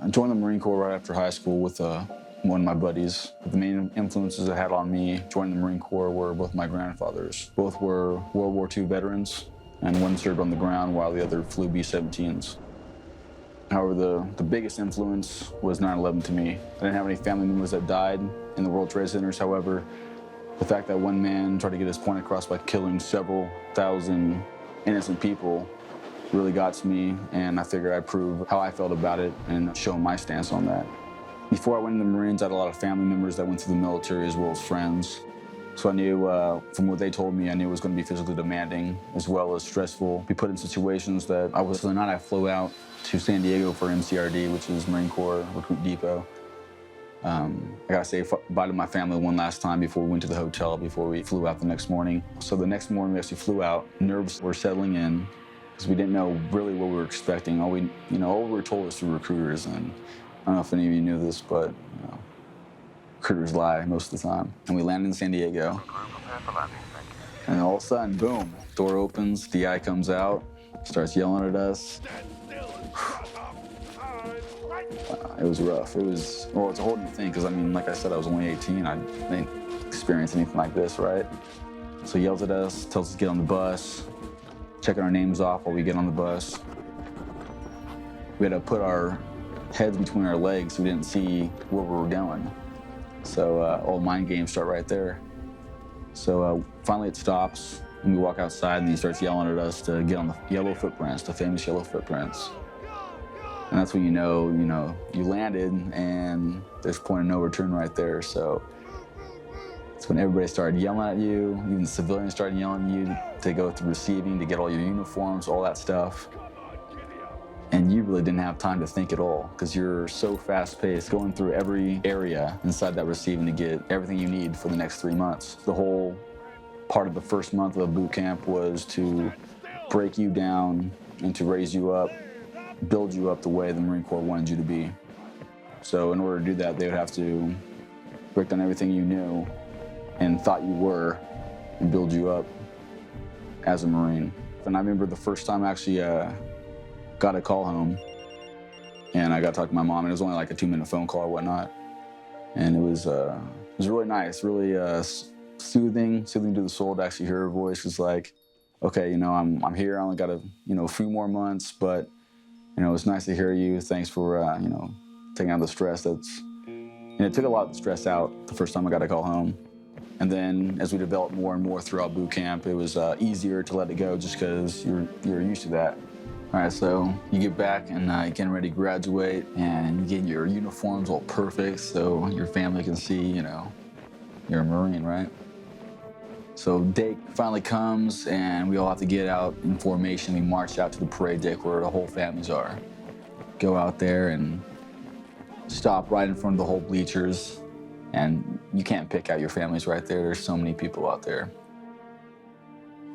I joined the Marine Corps right after high school with one of my buddies. The main influences it had on me joining the Marine Corps were both my grandfathers. Both were World War II veterans, and one served on the ground while the other flew B-17s. However, the biggest influence was 9/11 to me. I didn't have any family members that died in the World Trade Centers. However, the fact that one man tried to get his point across by killing several thousand innocent people really got to me, and I figured I'd prove how I felt about it and show my stance on that. Before I went into the Marines, I had a lot of family members that went through the military as well as friends. So I knew, from what they told me, I knew it was going to be physically demanding as well as stressful. Be put in situations that I was. So the night I flew out to San Diego for MCRD, which is Marine Corps Recruit Depot. I gotta say bye to my family one last time before we went to the hotel, before we flew out the next morning. So the next morning we actually flew out, nerves were settling in because we didn't know really what we were expecting. All we were told was through recruiters, and I don't know if any of you knew this, but recruiters lie most of the time. And we landed in San Diego, and all of a sudden, boom, door opens, DI comes out, starts yelling at us. It was rough. It's a whole new thing because, like I said, I was only 18. I didn't experience anything like this, right? So he yells at us, tells us to get on the bus, checking our names off while we get on the bus. We had to put our heads between our legs so we didn't see where we were going. So all mind games start right there. So finally it stops, and we walk outside, and he starts yelling at us to get on the yellow footprints, the famous yellow footprints. And that's when you know you landed, and there's a point of no return right there. So it's when everybody started yelling at you, even the civilians started yelling at you to go through receiving, to get all your uniforms, all that stuff. And you really didn't have time to think at all because you're so fast-paced, going through every area inside that receiving to get everything you need for the next 3 months. The whole part of the first month of the boot camp was to break you down and to raise you up, build you up the way the Marine Corps wanted you to be. So in order to do that, they would have to break down everything you knew and thought you were and build you up as a Marine. And I remember the first time I actually got a call home, and I got to talk to my mom, and it was only like a 2-minute phone call or whatnot. And it was really nice, really soothing to the soul to actually hear her voice. It's like, okay, I'm here. I only got a few more months, but it's nice to hear you. Thanks for, taking out the stress. And it took a lot of the stress out the first time I got a call home. And then as we developed more and more throughout boot camp, it was easier to let it go just because you're used to that. All right, so you get back and you're getting ready to graduate, and you get your uniforms all perfect so your family can see, you're a Marine, right? So day finally comes, and we all have to get out in formation. We march out to the parade deck where the whole families are. Go out there and stop right in front of the whole bleachers, and you can't pick out your families right there. There's so many people out there.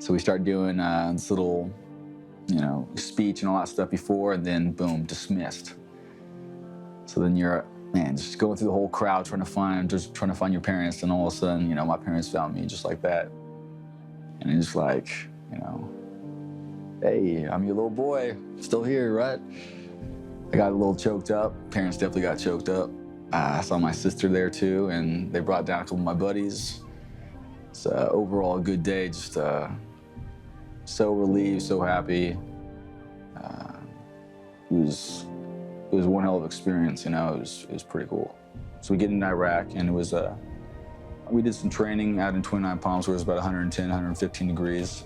So we start doing this little, speech and all that stuff before, and then boom, dismissed. So then you're, just going through the whole crowd trying to find your parents, and all of a sudden, my parents found me just like that. And it's like, hey, I'm your little boy, still here, right? I got a little choked up. Parents definitely got choked up. I saw my sister there too, and they brought down a couple of my buddies. It's overall a good day, just so relieved, so happy. It was one hell of an experience, it was pretty cool. So we get into Iraq, and it was, we did some training out in 29 Palms where it was about 110, 115 degrees,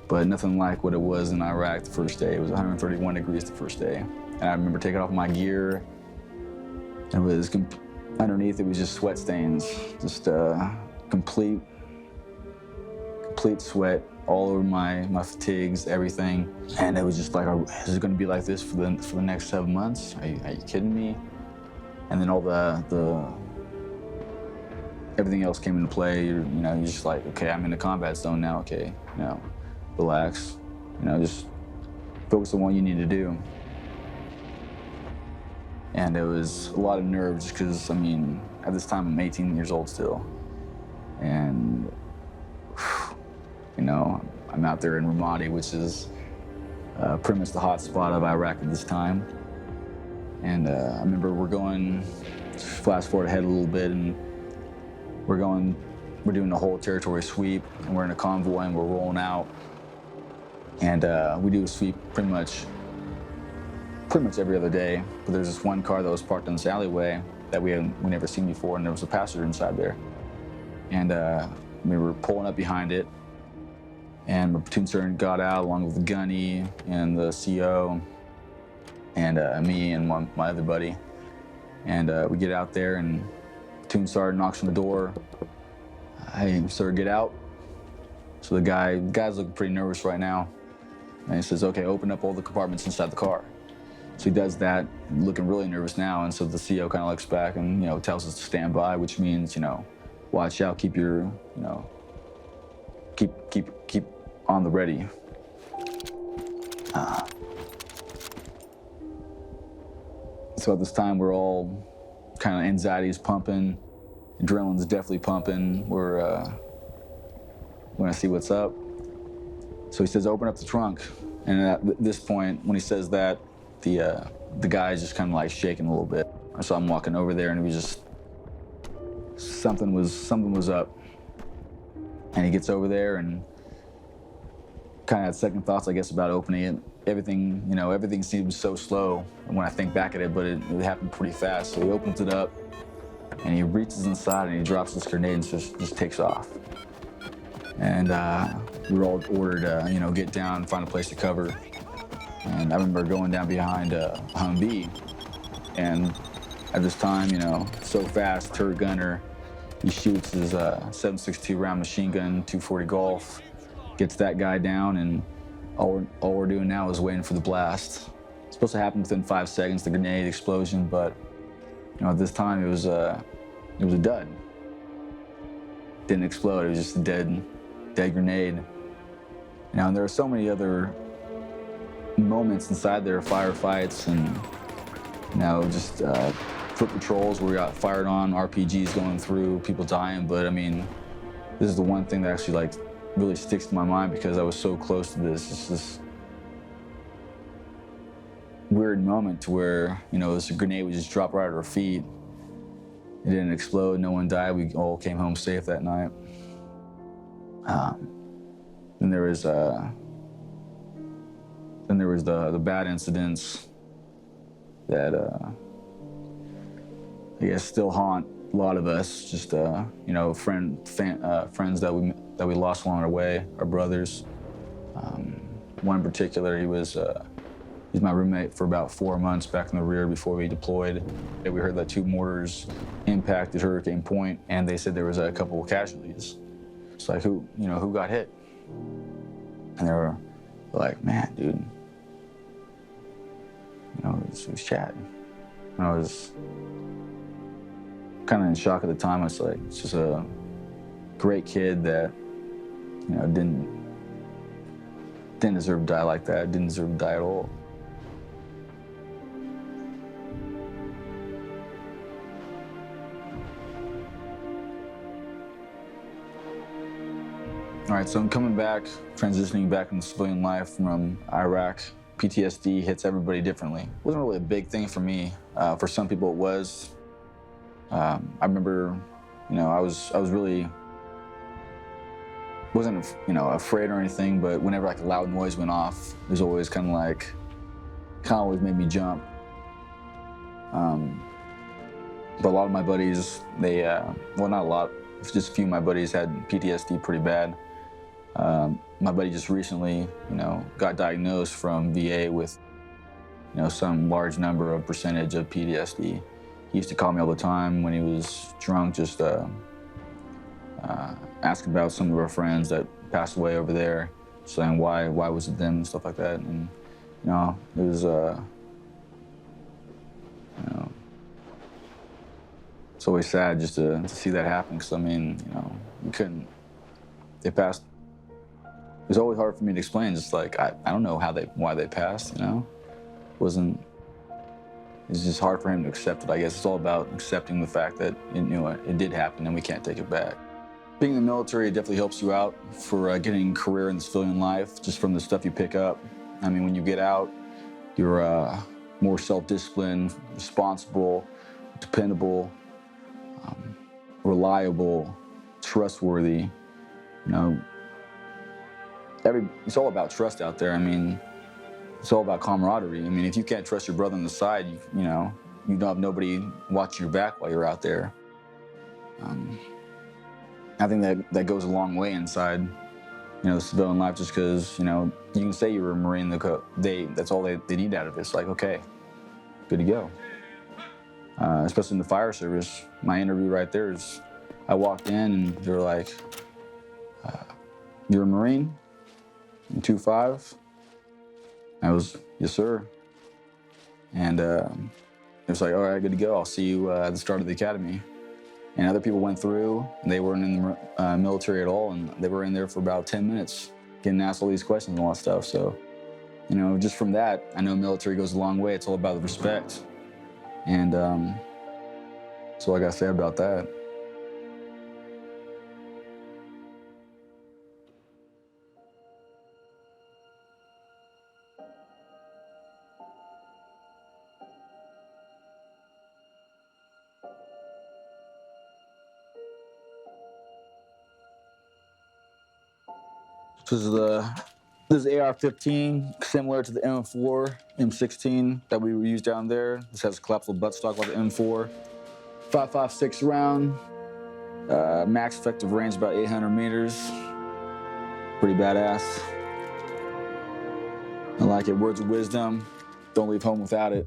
but nothing like what it was in Iraq the first day. It was 131 degrees the first day. And I remember taking off my gear, and underneath it was just sweat stains, just complete sweat all over my fatigues, everything. And it was just like, is it gonna be like this for the next 7 months? Are you kidding me? And then all the everything else came into play. You're just like, okay, I'm in the combat zone now. Okay, relax. Just focus on what you need to do. And it was a lot of nerves just because, at this time I'm 18 years old still. And, I'm out there in Ramadi, which is pretty much the hot spot of Iraq at this time. And I remember we're going, fast forward ahead a little bit, and we're doing the whole territory sweep, and we're in a convoy, and we're rolling out. And we do a sweep pretty much every other day. But there's this one car that was parked in this alleyway that we never seen before, and there was a passenger inside there. And we were pulling up behind it, and my platoon sergeant got out along with the gunny and the CO and me and my other buddy. And we get out there, and platoon sergeant knocks on the door. Hey, sir, get out. So the guy's looking pretty nervous right now. And he says, okay, open up all the compartments inside the car. So he does that, looking really nervous now. And so the CO kind of looks back and, tells us to stand by, which means, watch out, keep your, keep on the ready. So at this time, we're all kind of anxiety's pumping, adrenaline's definitely pumping. We're gonna see what's up. So he says, open up the trunk. And at this point, when he says that, the guy's just kind of like shaking a little bit. So I'm walking over there, and it was just, something was up. And he gets over there and kind of had second thoughts, I guess, about opening it. Everything seems so slow when I think back at it, but it happened pretty fast. So he opens it up, and he reaches inside, and he drops this grenade and just takes off. And we were all ordered, get down, find a place to cover. And I remember going down behind Humvee, and at this time, so fast, turret gunner, he shoots his 7.62 round machine gun, 240 Golf, gets that guy down, and all we're doing now is waiting for the blast. It's supposed to happen within 5 seconds, the grenade explosion, but at this time it was a dud. Didn't explode, it was just a dead grenade. And there are so many other moments inside there, firefights and just foot patrols where we got fired on, RPGs going through, people dying. But this is the one thing that actually really sticks to my mind because I was so close to this. It's this weird moment to where this grenade would just drop right at our feet. It didn't explode, no one died. We all came home safe that night. Then there was the bad incidents that I guess still haunt a lot of us. Just friends that we lost along our way, our brothers. One in particular, he's my roommate for about 4 months back in the rear before we deployed. We heard that 2 mortars impacted Hurricane Point, and they said there was a couple of casualties. It's like, who got hit? And they were like, man, dude, it was Chad. And I was kind of in shock at the time. I was like, it's just a great kid that, didn't deserve to die like that, didn't deserve to die at all. All right, so I'm coming back, transitioning back into civilian life from Iraq. PTSD hits everybody differently. It wasn't really a big thing for me. For some people it was. I remember, I was really, wasn't, afraid or anything, but whenever a loud noise went off, it was always kind of always made me jump. But a lot of my buddies, well, not a lot, just a few of my buddies had PTSD pretty bad. My buddy just recently, got diagnosed from VA with, some large number of percentage of PTSD. He used to call me all the time when he was drunk, just ask about some of our friends that passed away over there, saying why was it them and stuff like that. And it was it's always sad just to see that happen, because we couldn't. They passed. It was always hard for me to explain. Just I don't know why they passed. It's just hard for him to accept it. I guess it's all about accepting the fact that it did happen and we can't take it back. Being in the military, it definitely helps you out for getting a career in the civilian life, just from the stuff you pick up. When you get out, you're more self-disciplined, responsible, dependable, reliable, trustworthy. You know, it's all about trust out there. I mean, it's all about camaraderie. I mean, if you can't trust your brother on the side, you don't have nobody watching your back while you're out there. I think that goes a long way inside, the civilian life, just because, you can say you were a Marine, that's all they need out of it. It's like, okay, good to go. Especially in the fire service, my interview right there is, I walked in and they were like, you're a Marine? In 2-5? I was, yes, sir. And it was like, all right, good to go. I'll see you at the start of the academy. And other people went through, and they weren't in the military at all, and they were in there for about 10 minutes, getting asked all these questions and all that stuff. So, just from that, I know military goes a long way. It's all about the respect. And that's all I got to say about that. This is AR-15, similar to the M4, M16 that we used down there. This has a collapsible buttstock like the M4. 5.56 round, max effective range about 800 meters. Pretty badass. I like it. Words of wisdom, don't leave home without it.